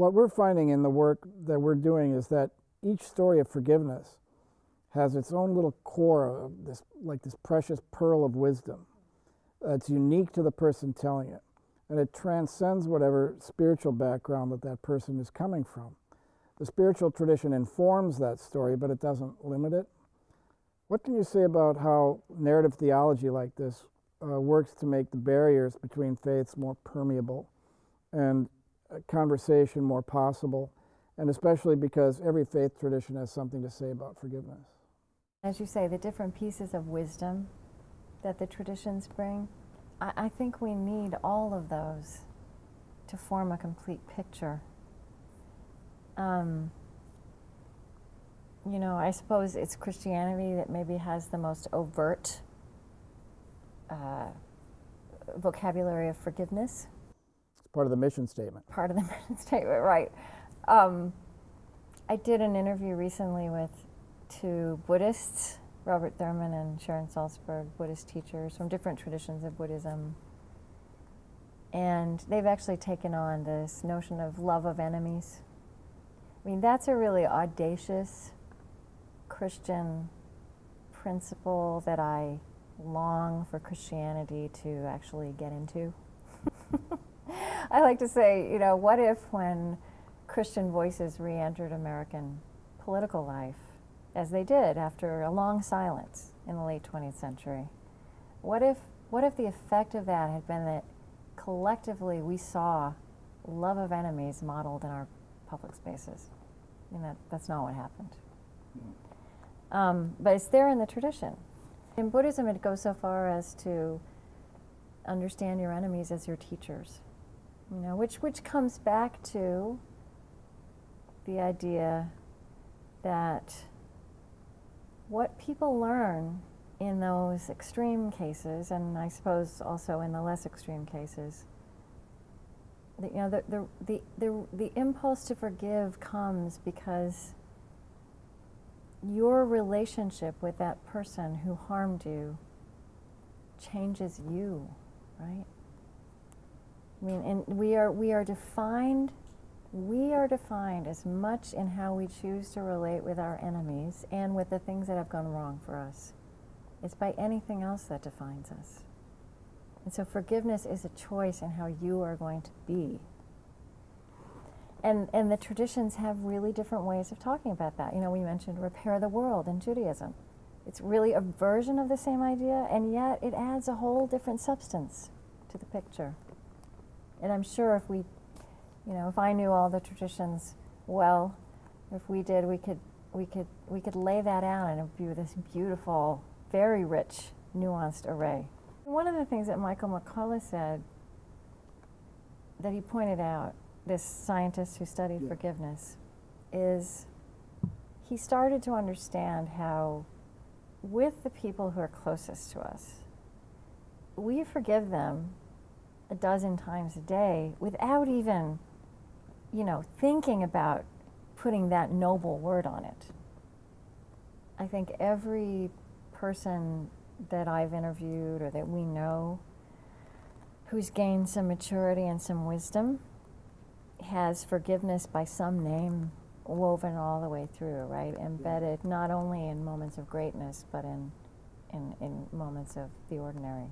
what we're finding in the work that we're doing is that each story of forgiveness has its own little core of this, like this precious pearl of wisdom. It's unique to the person telling it, and it transcends whatever spiritual background that that person is coming from. The spiritual tradition informs that story, but it doesn't limit it. What can you say about how narrative theology like this works to make the barriers between faiths more permeable and conversation more possible, and especially because every faith tradition has something to say about forgiveness? As you say, the different pieces of wisdom that the traditions bring, I think we need all of those to form a complete picture. You know, I suppose it's Christianity that maybe has the most overt vocabulary of forgiveness. It's part of the mission statement. Part of the mission statement, right. I did an interview recently with two Buddhists, Robert Thurman and Sharon Salzberg, Buddhist teachers from different traditions of Buddhism. And they've actually taken on this notion of love of enemies. I mean, that's a really audacious Christian principle that I long for Christianity to actually get into. I like to say, you know, what if when Christian voices re-entered American political life, as they did after a long silence in the late 20th century, what if the effect of that had been that collectively we saw love of enemies modeled in our public spaces? I mean, that's not what happened. But it's there in the tradition. In Buddhism, it goes so far as to understand your enemies as your teachers, you know, which comes back to the idea that what people learn in those extreme cases, and I suppose also in the less extreme cases, you know, the impulse to forgive comes because your relationship with that person who harmed you changes you, right? I mean, and we are defined as much in how we choose to relate with our enemies and with the things that have gone wrong for us. It's by anything else that defines us. And so forgiveness is a choice in how you are going to be. And the traditions have really different ways of talking about that. You know, we mentioned repair the world in Judaism. It's really a version of the same idea, and yet it adds a whole different substance to the picture. And I'm sure if we, you know, if I knew all the traditions well, if we did, we could lay that out and it would be this beautiful, very rich, nuanced array. One of the things that Michael McCullough said, that he pointed out, this scientist who studied forgiveness, is he started to understand how with the people who are closest to us, we forgive them a dozen times a day without even, you know, thinking about putting that noble word on it. I think every person that I've interviewed or that we know who's gained some maturity and some wisdom has forgiveness by some name woven all the way through, right? Embedded not only in moments of greatness, but in moments of the ordinary.